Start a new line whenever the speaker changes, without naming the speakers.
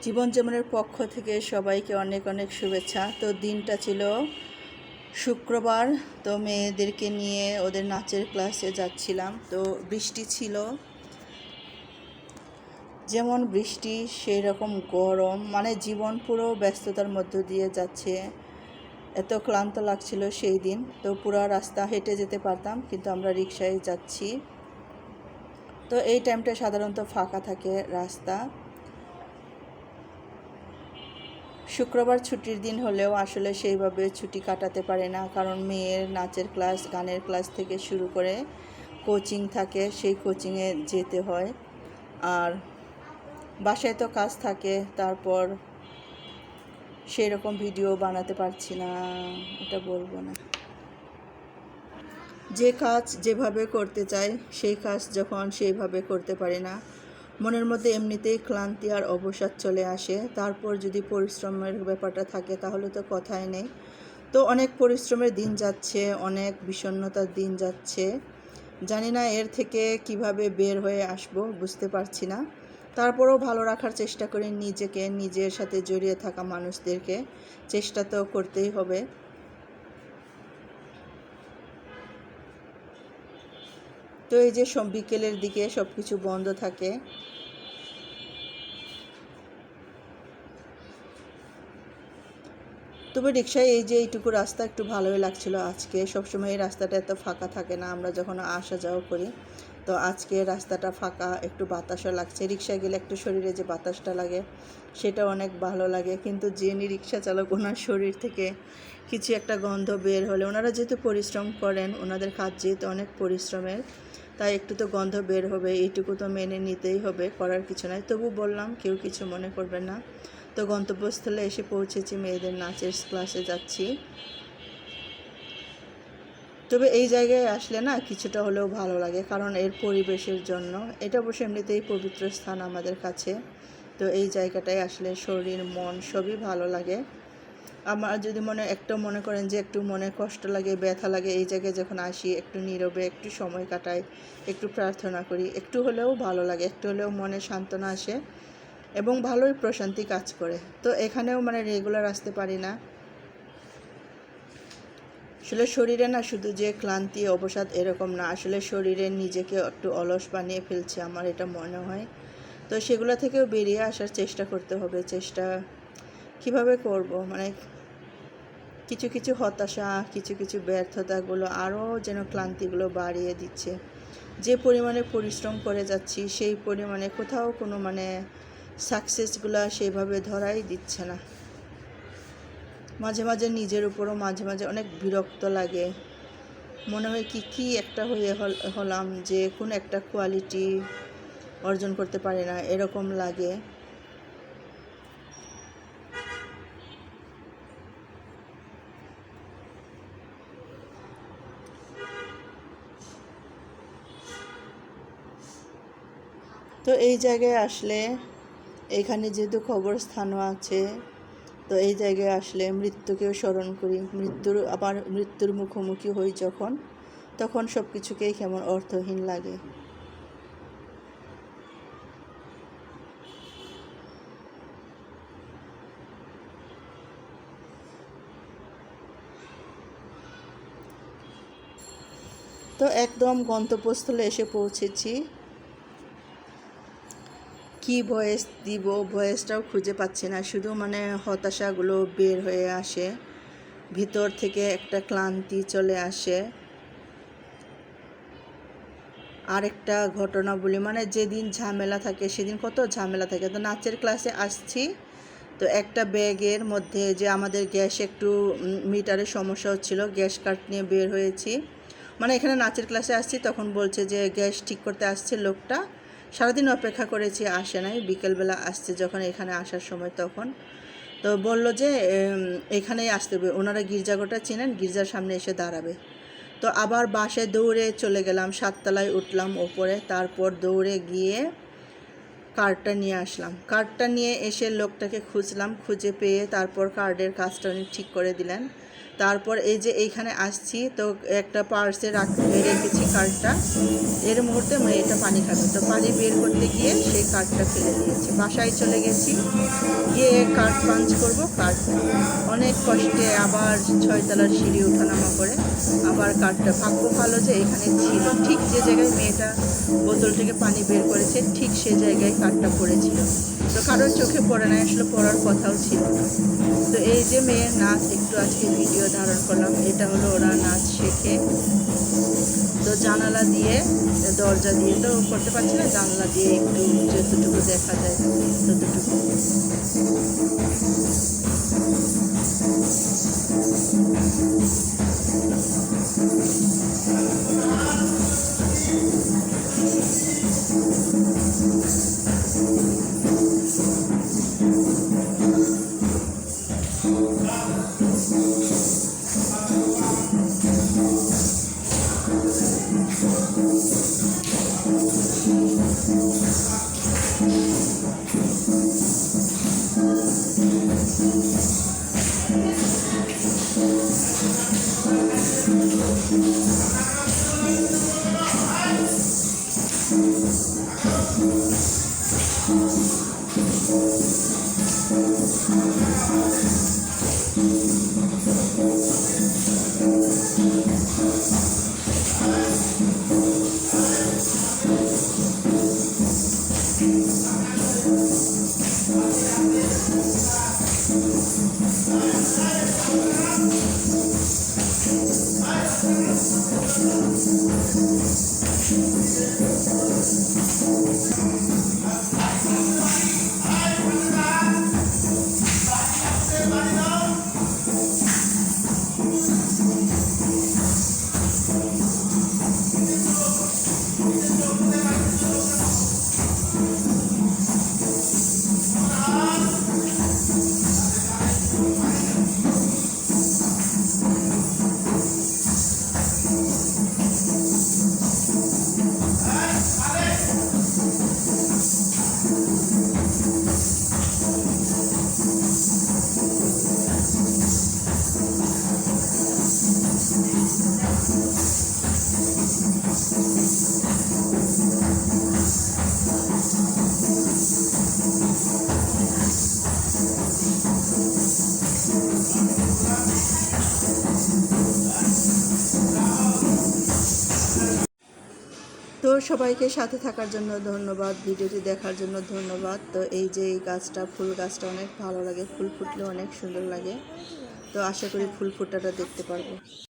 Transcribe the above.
জীবন যেমনের পক্ষ থেকে সবাইকে অনেক অনেক শুভেচ্ছা। তো দিনটা ছিল শুক্রবার। তো মেয়েদেরকে নিয়ে ওদের নাচের ক্লাসে যাচ্ছিলাম। তো বৃষ্টি ছিল, যেমন বৃষ্টি সেই রকম গরম, মানে জীবন পুরো ব্যস্ততার মধ্য দিয়ে যাচ্ছে। এত ক্লান্ত লাগছিল সেই দিন। তো পুরো রাস্তা হেঁটে যেতে পারতাম, কিন্তু আমরা রিকশায় যাচ্ছি। তো এই টাইমটা সাধারণত ফাঁকা থাকে রাস্তা। শুক্রবার ছুটির দিন হলেও আসলে সেইভাবে ছুটি কাটাতে পারে না, কারণ মেয়ের নাচের ক্লাস, গানের ক্লাস থেকে শুরু করে কোচিং থাকে, সেই কোচিংয়ে যেতে হয়। আর বাসায় তো কাজ থাকে, তারপর সেই রকম ভিডিও বানাতে পারছি না, এটা বলবো না। যে কাজ যেভাবে করতে চাই সেই কাজ যখন সেইভাবে করতে পারি না, মনের মধ্যে এমনিতেই ক্লান্তি আর অবসাদ চলে আসে। তারপর যদি পরিশ্রমের ব্যাপারটা থাকে তাহলে তো কথাই নেই। তো অনেক পরিশ্রমের দিন যাচ্ছে, অনেক বিষণ্ণতার দিন যাচ্ছে। জানি না এর থেকে কিভাবে বের হয়ে আসব, বুঝতে পারছি না। তারপরেও ভালো রাখার চেষ্টা করি নিজেকে, নিজের সাথে জড়িয়ে থাকা মানুষদেরকে। চেষ্টা তো করতেই হবে। তো এই যে বিকেলের দিকে সব কিছু বন্ধ থাকে। তবে রিক্সায় এই যে এইটুকু রাস্তা একটু ভালোই লাগছিল আজকে। সবসময় এই রাস্তাটা এত ফাঁকা থাকে না আমরা যখন আসা যাওয়া করি। তো আজকে রাস্তাটা ফাঁকা, একটু বাতাসও লাগছে। রিক্সায় গেলে একটু শরীরে যে বাতাসটা লাগে সেটা অনেক ভালো লাগে, কিন্তু যিনি রিক্সা চালক ওনার শরীর থেকে কিছু একটা গন্ধ বের হলে, ওনারা যেহেতু পরিশ্রম করেন, ওনাদের কাজ যেহেতু অনেক পরিশ্রমের, তাই একটু তো গন্ধ বের হবে, এইটুকু তো মেনে নিতেই হবে, করার কিছু নাই। তবু বললাম, কেউ কিছু মনে করবেন না। তো গন্তব্যস্থলে এসে পৌঁছেছি, মেয়েদের নাচের ক্লাসে যাচ্ছি। তবে এই জায়গায় আসলে না কিছুটা হলেও ভালো লাগে, কারণ এর পরিবেশের জন্য। এটা অবশ্য এমনিতেই পবিত্র স্থান আমাদের কাছে। তো এই জায়গাটায় আসলে শরীর মন সবই ভালো লাগে। আমার যদি মনে করেন যে একটু মনে কষ্ট লাগে, ব্যথা লাগে, এই জায়গায় যখন আসি একটু নীরবে একটু সময় কাটাই, একটু প্রার্থনা করি, একটু হলেও ভালো লাগে, একটু হলেও মনে সান্ত্বনা আসে এবং ভালোই প্রশান্তি কাজ করে। তো এখানেও রেগুলার আসতে পারি না। আসলে শরীরে না শুধু যে ক্লান্তি অবসাদ এরকম না, আসলে শরীরে নিজেকে একটু অলস বানিয়ে ফেলছে আমার, এটা মনে হয়। তো সেগুলো থেকেও বেরিয়ে আসার চেষ্টা করতে হবে। চেষ্টা কিভাবে করব, কিছু কিছু হতাশা, কিছু কিছু ব্যর্থতাগুলো আরও যেন ক্লান্তিগুলো বাড়িয়ে দিচ্ছে। যে পরিমাণে পরিশ্রম করে যাচ্ছি সেই পরিমাণে কোথাও কোনো সাকসেসগুলো সেইভাবে ধরাই দিচ্ছে না। মাঝে মাঝে নিজের উপরও মাঝে মাঝে অনেক বিরক্ত লাগে। মনে হয় কি একটা হয়ে হলাম, যে কোনো একটা কোয়ালিটি অর্জন করতে পারি না, এরকম লাগে। তো এই জায়গায় আসলে, এখানে যেহেতু কবরস্থানও আছে, তো এই জায়গায় আসলে মৃত্যুকেও স্মরণ করি। মৃত্যুর মুখোমুখি হই যখন, তখন সব কিছুকেই কেমন অর্থহীন লাগে। তো একদম গন্তব্যস্থলে এসে পৌঁছেছি। কি ভয়েস দিব, ভয়েসটাও খুঁজে পাচ্ছি না। শুধু হতাশাগুলো বের হয়ে আসে, ভিতর থেকে একটা ক্লান্তি চলে আসে। আরেকটা ঘটনা বলি, যেদিন ঝামেলা থাকে সেদিন কত ঝামেলা থাকে। তো নাচের ক্লাসে আসছি, তো একটা ব্যাগের মধ্যে যে আমাদের গ্যাস একটু মিটারের সমস্যা হচ্ছিল, গ্যাস কার্ড নিয়ে বের হয়েছি। এখানে নাচের ক্লাসে আসছি, তখন বলছে যে গ্যাস ঠিক করতে আসছে লোকটা। সারাদিন অপেক্ষা করেছি, আসে নাই। বিকেলবেলা আসছে যখন এখানে আসার সময়, তখন তো বলল যে এখানেই আসতে হবে, ওনারা গির্জাঘরটা চেনেন, গির্জার সামনে এসে দাঁড়াবে। তো আবার বাসায় দৌড়ে চলে গেলাম, 7 তলায় উঠলাম ওপরে, তারপর দৌড়ে গিয়ে কার্ডটা নিয়ে আসলাম। কার্ডটা নিয়ে এসে লোকটাকে খুঁজলাম, খুঁজে পেয়ে তারপর কার্ডের কাজটা উনি ঠিক করে দিলেন। তারপর এই যে এইখানে আসছি, তো একটা পার্সে রেখেছি কার্ডটা। এর মুহূর্তে মেয়েটা পানি খাবে, তো পানি বের করতে গিয়ে সেই কার্ডটা ফেলে দিয়েছে। বাসায় চলে গেছি, গিয়ে কার্ড পাঞ্চ করব, কার্ড অনেক কষ্টে আবার 6 তলার সিঁড়ি ওঠানামা করে আবার কার্ডটা, ভাগ্য ভালো যে এখানে ছিল, ঠিক যে জায়গায় মেয়েটা বোতল থেকে পানি বের করেছে ঠিক সে জায়গায় কার্ডটা পড়েছিল। তো কারোর চোখে পড়ে নাই, আসলে পড়ার কথাও ছিল না। তো এই যে মেয়ের নাচ একটু আজকে ভিডিও ধারণ করলাম। এটা হলো ওরা নাচ শেখে। তো জানালা দিয়ে, দরজা দিয়ে তো করতে পারছি না, জানালা দিয়ে একটু যতটুকু দেখা যায় ততটুকু। তো সবাইকে সাথে থাকার জন্য ধন্যবাদ, ভিডিওটি দেখার জন্য ধন্যবাদ। তো এই যে এই গাছটা, ফুল গাছটা অনেক ভালো লাগে, ফুল ফুটলে অনেক সুন্দর লাগে। তো আশা করি ফুল ফোটাটা দেখতে পারবো।